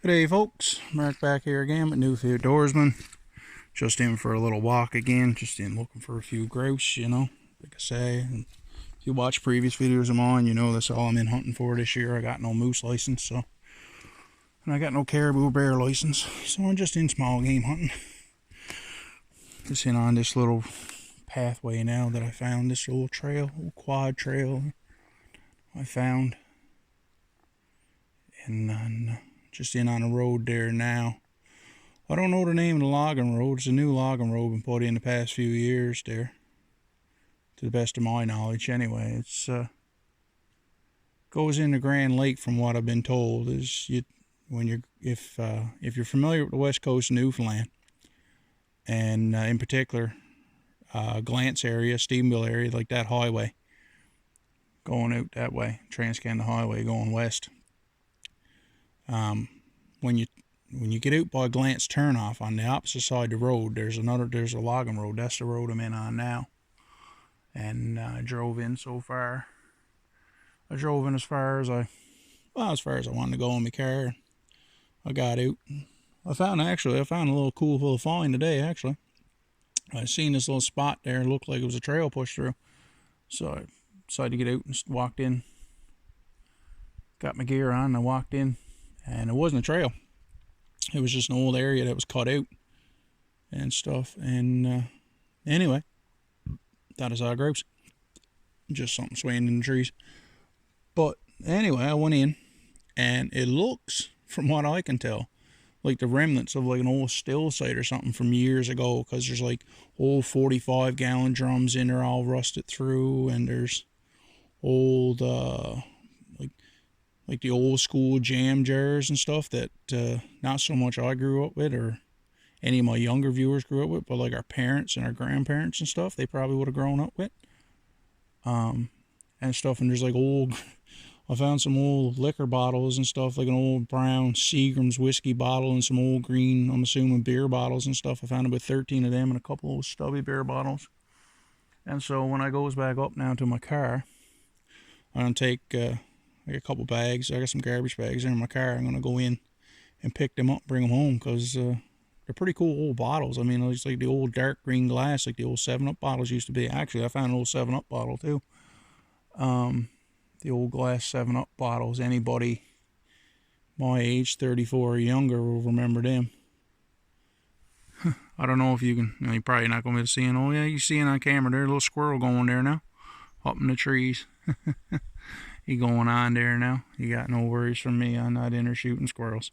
G'day folks, Mark back here again with Newfield Outdoorsman. Just in for a little walk again, just in looking for a few grouse, like I say. And if you watch previous videos of mine, you know that's all I'm in hunting for this year. I got no moose license, and I got no caribou bear license, so I'm just in small game hunting. Just in on this little pathway now that I found, this little trail, little quad trail I found. And just in on the road there now. I don't know the name of the logging road. It's a new logging road been put in the past few years there, to the best of my knowledge anyway. It's goes into Grand Lake from what I've been told. Is if you're familiar with the west coast of Newfoundland, and in particular Glance area, Stephenville area, like that highway going out that way, Trans-Canada Highway going west. When you get out by Glance turnoff on the opposite side of the road, there's a logging road. That's the road I'm in on now. And I drove in so far. I drove in as far as I wanted to go in my car. I got out. I found a little cool little find today, actually. I seen this little spot there. It looked like it was a trail pushed through. So I decided to get out and walked in. Got my gear on and I walked in. And it wasn't a trail. It was just an old area that was cut out and stuff. And anyway, that is our grouse. Just something swaying in the trees. But anyway, I went in, and it looks, from what I can tell, like the remnants of like an old still site or something from years ago, because there's like old 45-gallon drums in there all rusted through, and there's old like the old school jam jars and stuff that not so much I grew up with, or any of my younger viewers grew up with, but like our parents and our grandparents and stuff, they probably would have grown up with. And stuff, and there's like I found some old liquor bottles and stuff, like an old brown Seagram's whiskey bottle and some old green, I'm assuming, beer bottles and stuff. I found about 13 of them and a couple of stubby beer bottles. And so when I goes back up now to my car, I'm going to take I got a couple bags. I got some garbage bags in my car. I'm going to go in and pick them up, bring them home, because they're pretty cool old bottles. I mean, it's like the old dark green glass, like the old 7-Up bottles used to be. Actually, I found an old 7-Up bottle, too. The old glass 7-Up bottles. Anybody my age, 34 or younger, will remember them. I don't know if you can, you're probably not going to be seeing. Oh, yeah, you're seeing on camera there, a little squirrel going there now, up in the trees. He going on there now. You got no worries from me. I'm not in there shooting squirrels.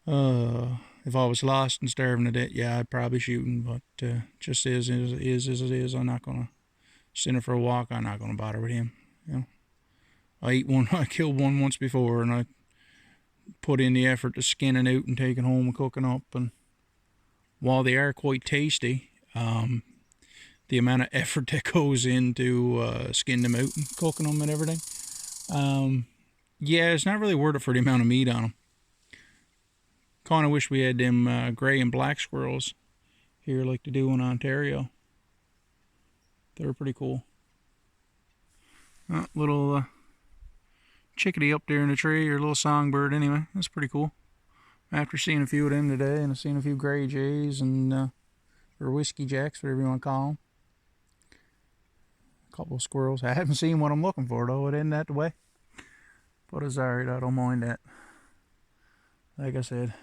If I was lost and starving to death, yeah, I'd probably shoot him. But just as it is, I'm not gonna send him for a walk. I'm not gonna bother with him. I killed one once before, and I put in the effort to skinning out and taking home and cooking up. And while they are quite tasty, the amount of effort that goes into skinning them out and cooking them and everything, yeah, it's not really worth it for the amount of meat on them. Kind of wish we had them gray and black squirrels here like they do in Ontario. They're pretty cool. Little chickadee up there in the tree, or a little songbird anyway. That's pretty cool. After seeing a few of them today, and I've seen a few gray jays and or whiskey jacks, whatever you want to call them. A couple of squirrels. I haven't seen what I'm looking for, though. It isn't that the way. But it's alright, I don't mind that. Like I said,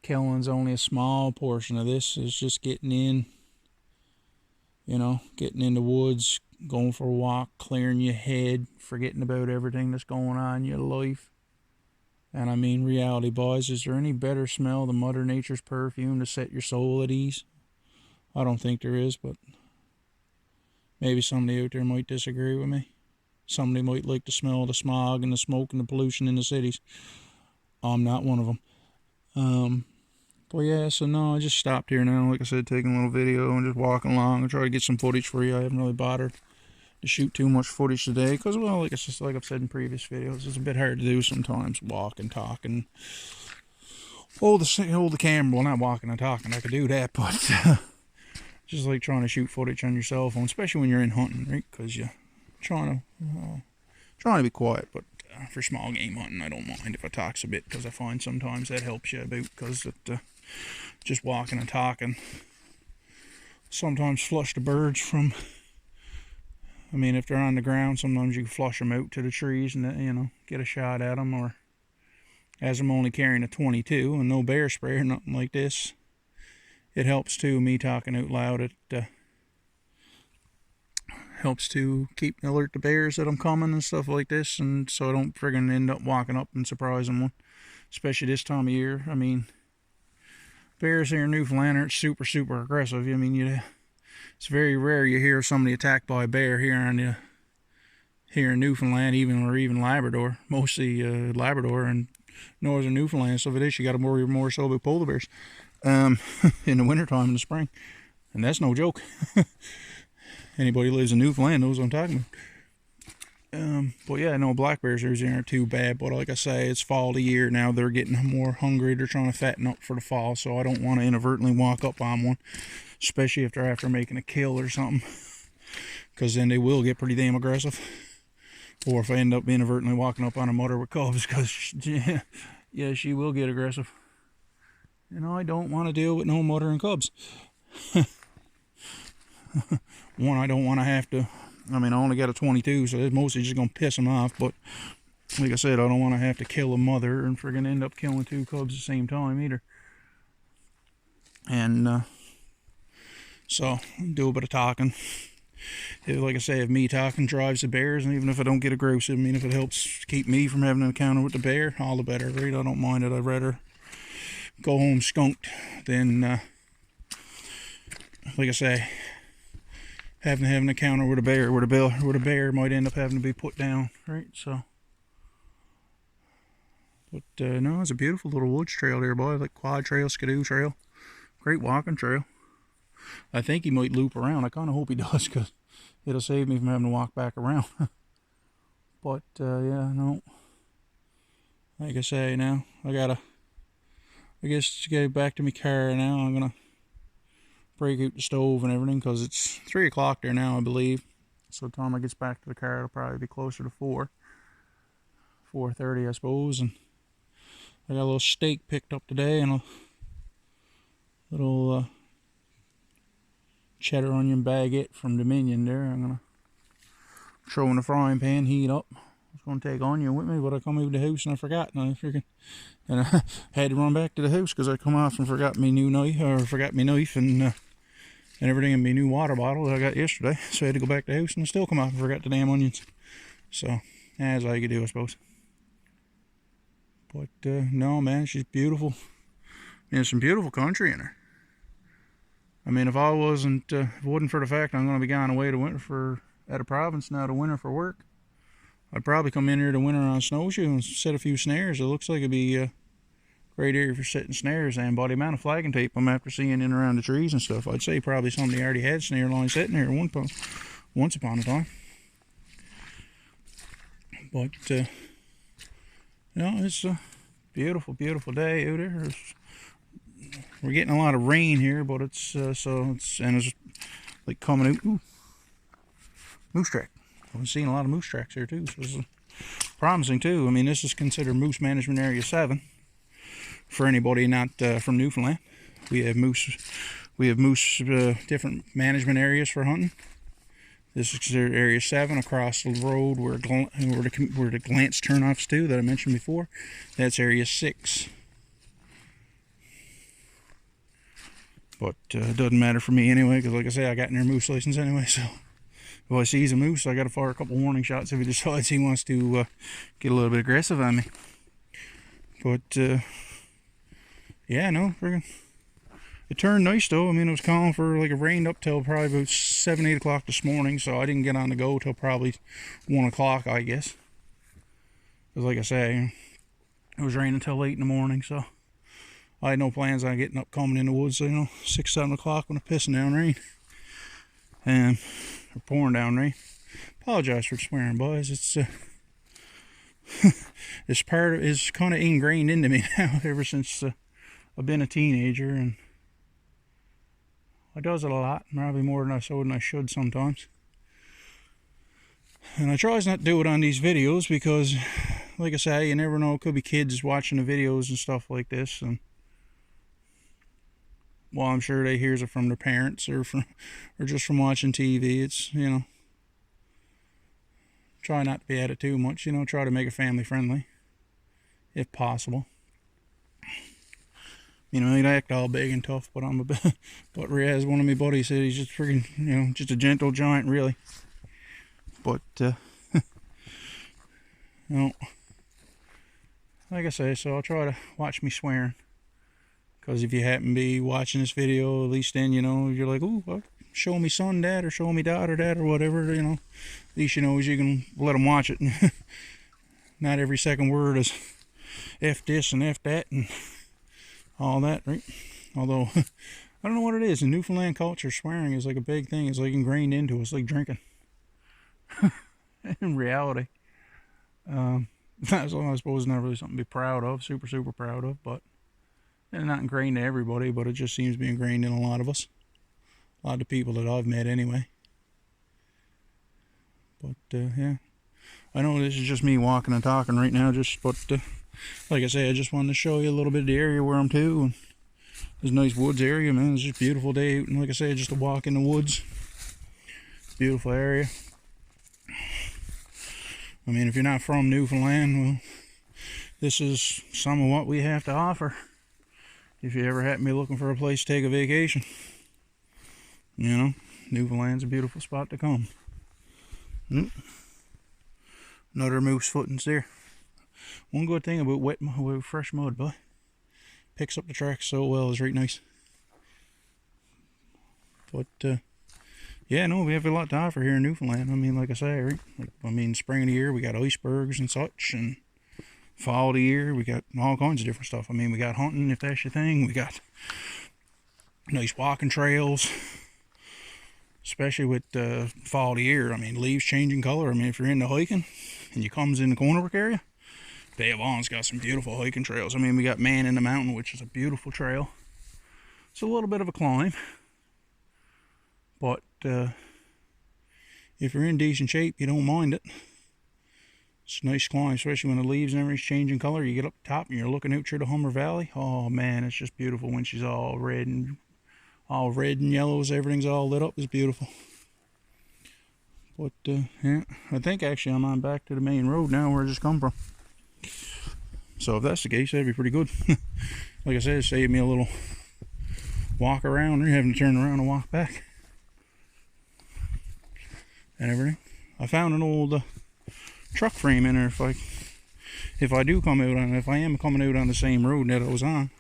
killing's only a small portion of this. Is just getting in, getting in the woods, going for a walk, clearing your head, forgetting about everything that's going on in your life. And I mean, reality, boys, is there any better smell than Mother Nature's perfume to set your soul at ease? I don't think there is, but maybe somebody out there might disagree with me. Somebody might like the smell of the smog and the smoke and the pollution in the cities. I'm not one of them. But yeah, so no, I just stopped here now, like I said, taking a little video and just walking along and try to get some footage for you. I haven't really bothered to shoot too much footage today because, well, like I've said in previous videos, it's a bit hard to do sometimes, walk and talk and hold the camera. Well, not walking and talking, I could do that, but just like trying to shoot footage on your cell phone, especially when you're in hunting, right? Because you're trying to be quiet. But for small game hunting, I don't mind if I talks a bit, because I find sometimes that helps you about, because just walking and talking sometimes flush the birds from, I mean, if they're on the ground, sometimes you can flush them out to the trees and, you know, get a shot at them. Or as I'm only carrying a 22 and no bear spray or nothing like this, it helps too, me talking out loud. It helps to keep alert the bears that I'm coming and stuff like this, and so I don't friggin' end up walking up and surprising one, especially this time of year. I mean, bears here in Newfoundland aren't super aggressive. I mean, it's very rare you hear somebody attacked by a bear here in Newfoundland, even Labrador. Mostly Labrador and northern Newfoundland. So if it is, you got to worry more so about polar bears in the wintertime, in the spring, and that's no joke. Anybody who lives in Newfoundland knows what I'm talking about. But yeah, no, black bears aren't too bad. But like I say, it's fall of the year now. They're getting more hungry. They're trying to fatten up for the fall. So I don't want to inadvertently walk up on one, especially if they're after making a kill or something, because then they will get pretty damn aggressive. Or if I end up inadvertently walking up on a mother with cubs, because yeah, she will get aggressive. You know, I don't want to deal with no mother and cubs. One, I don't want to have to, I mean, I only got a 22, so it's mostly just going to piss them off. But like I said, I don't want to have to kill a mother and friggin' end up killing 2 cubs at the same time either. And so do a bit of talking. Like I say, if me talking drives the bears, and even if I don't get aggressive, I mean, if it helps keep me from having an encounter with the bear, all the better, right? I don't mind it. I'd rather go home skunked than, like I say, having to have an encounter with a bear, where the bear might end up having to be put down, right? So, but no, it's a beautiful little woods trail there, boy. Like quad trail, skidoo trail, great walking trail. I think he might loop around. I kind of hope he does, because it'll save me from having to walk back around. But yeah, no. Like I say, now I guess to get back to my car now, I'm gonna break out the stove and everything, because it's 3 o'clock there now, I believe. So the time I gets back to the car, it'll probably be closer to 4:30, I suppose. And I got a little steak picked up today, and a little cheddar onion baguette from Dominion there. I'm gonna throw in the frying pan, heat up. I was gonna take onion with me, but I come over the house and I forgot, and I had to run back to the house because I come off and forgot my new knife, and everything in my new water bottle that I got yesterday. So I had to go back to the house and I still come off and forgot the damn onions. So that's all you can do, I suppose. But no, man, she's beautiful. There's some beautiful country in her. I mean, if I wasn't, if it wasn't for the fact I'm going to be going away to winter at a province now to winter for work, I'd probably come in here to winter on snowshoe and set a few snares. It looks like it'd be a great area for setting snares, and by the amount of flagging tape I'm after seeing in and around the trees and stuff, I'd say probably somebody already had snare lines sitting here once upon a time. But no, it's a beautiful day out there. We're getting a lot of rain here, but it's like coming out. Ooh, moose track. I've been seeing a lot of moose tracks here too, so it's promising too. I mean, this is considered Moose Management Area 7 for anybody not from Newfoundland. We have moose different management areas for hunting. This is considered Area 7 across the road where the glance turnoffs to that I mentioned before. That's Area 6. But it doesn't matter for me anyway, because like I say, I got in their moose license anyway, so if I see a moose, I got to fire a couple warning shots if he decides he wants to get a little bit aggressive on me. But yeah, no, friggin', it turned nice though. I mean, it was calm for, like, it rained up till probably about 7-8 o'clock this morning, so I didn't get on the go till probably 1 o'clock, I guess. Because like I say, it was raining till late in the morning, so I had no plans on getting up, coming in the woods, 6-7 o'clock when it's pissing down rain. And or pouring down rain. Apologize for swearing, boys. It's it's kind of ingrained into me now ever since I've been a teenager, and I does it a lot, probably more than I should sometimes. And I tries not to do it on these videos because like I say, you never know. It could be kids watching the videos and stuff like this, and well, I'm sure they hears it from their parents or just from watching TV. It's, you know, try not to be at it too much. You know, try to make it family friendly, if possible. You know, he'd act all big and tough, but I'm a bit. But Riaz, one of my buddies, said he's just freaking, you know, just a gentle giant, really. But you know, like I say, so I'll try to watch me swearing. Because if you happen to be watching this video, at least then, you know, you're like, ooh, well, show me son that, or show me daughter that, or whatever, you know. At least you know you can let them watch it. Not every second word is F this and F that and all that, right? Although, I don't know what it is. In Newfoundland culture, swearing is like a big thing. It's like ingrained into us, like drinking. In reality. That's all I suppose not really something to be proud of, super proud of, but it's not ingrained to everybody, but it just seems to be ingrained in a lot of us. A lot of people that I've met anyway. But yeah, I know this is just me walking and talking right now, but like I say, I just wanted to show you a little bit of the area where I'm to. And there's a nice woods area, man. It's just a beautiful day out, and like I say, just a walk in the woods. Beautiful area. I mean, if you're not from Newfoundland, well, this is some of what we have to offer. If you ever happen to be looking for a place to take a vacation, you know, Newfoundland's a beautiful spot to come. Another moose footings there. One good thing about with fresh mud, but picks up the tracks so well, is right nice. But yeah, no, we have a lot to offer here in Newfoundland. I mean, like I say, right? Spring of the year we got icebergs and such, and fall of the year we got all kinds of different stuff. I mean, we got hunting, if that's your thing. We got nice walking trails, especially with fall of the year. I mean, leaves changing color. I mean, if you're into hiking and you comes in the Corner Brook area, Bay of Vaughan's got some beautiful hiking trails. I mean, we got Man in the Mountain, which is a beautiful trail. It's a little bit of a climb, but if you're in decent shape, you don't mind it. It's a nice climb, especially when the leaves and everything's changing color. You get up top and you're looking out through the Humber Valley. Oh man, it's just beautiful when she's all red and yellows. Everything's all lit up. It's beautiful. But yeah, I think actually I'm on back to the main road now where I just come from. So if that's the case, that'd be pretty good. Like I said, it saved me a little walk around or having to turn around and walk back and everything. I found an old truck frame in there. If I do come out on, if I am coming out on the same road that I was on,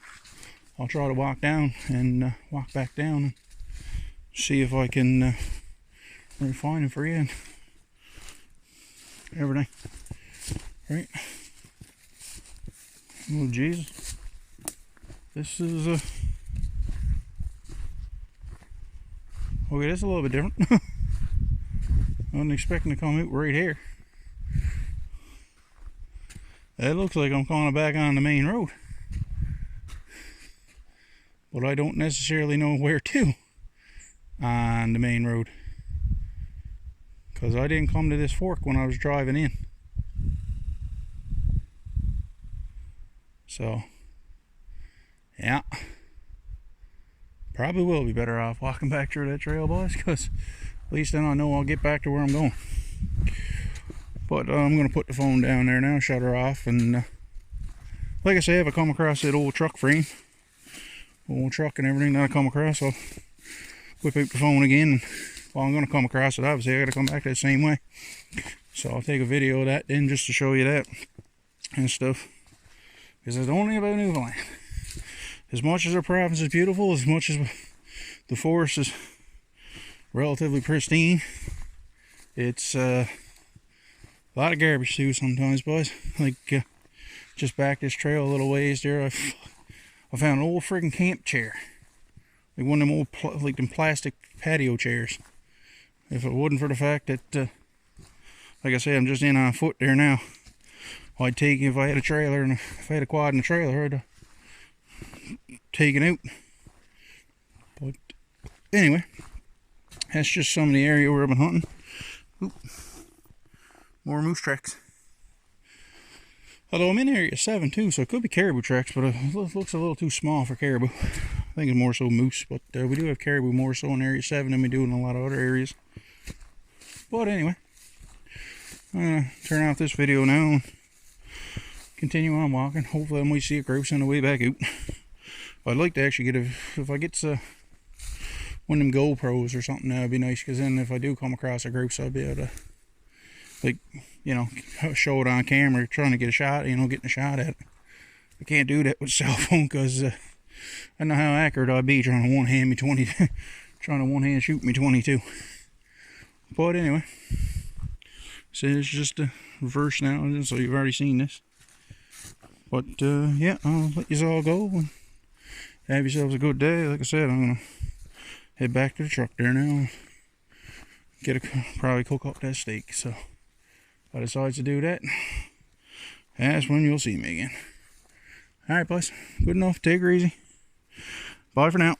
I'll try to walk down and walk back down and see if I can find it for you and everything. Right? Oh Jesus! This is okay. This is a little bit different. I wasn't expecting to come out right here. It looks like I'm kind of back on the main road, but I don't necessarily know where to on the main road, because I didn't come to this fork when I was driving in. So yeah, probably will be better off walking back through that trail, boys, because at least then I know I'll get back to where I'm going. But I'm going to put the phone down there now, shut her off, and like I say, if I come across that old truck frame, old truck and everything that I come across, I'll whip out the phone again. And, well, I'm going to come across it, obviously I got to come back that same way. So I'll take a video of that then, just to show you that and stuff. Because it's only about Newfoundland. As much as our province is beautiful, as much as the forest is relatively pristine, it's a lot of garbage too sometimes, boys. Like just back this trail a little ways there, I found an old friggin' camp chair, like one of them old like them plastic patio chairs. If it wasn't for the fact that like I say, I'm just in on foot there now, I'd take, if I had a trailer and if I had a quad and a trailer, I'd take it out. But anyway, that's just some of the area where I've been hunting. Oop. More moose tracks. Although I'm in area 7 too, so it could be caribou tracks, but it looks a little too small for caribou. I think it's more so moose, but we do have caribou more so in area 7 than we do in a lot of other areas. But anyway, I'm gonna turn off this video now and continue on walking. Hopefully I might see a grouse on the way back out. I'd like to actually get if I get one of them GoPros or something, that'd be nice, because then if I do come across a grouse, I'll be able to, like, you know, show it on camera, trying to get a shot, you know, getting a shot at it. I can't do that with a cell phone, because I know how accurate I'd be trying to one-hand me 20, trying to one-hand shoot me 22. But anyway, so it's just a reverse now, so you've already seen this. But yeah, I'll let you all go and have yourselves a good day. Like I said, I'm gonna head back to the truck there now. Probably cook up that steak. So if I decide to do that, that's when you'll see me again. Alright, boys. Good enough. Take her easy. Bye for now.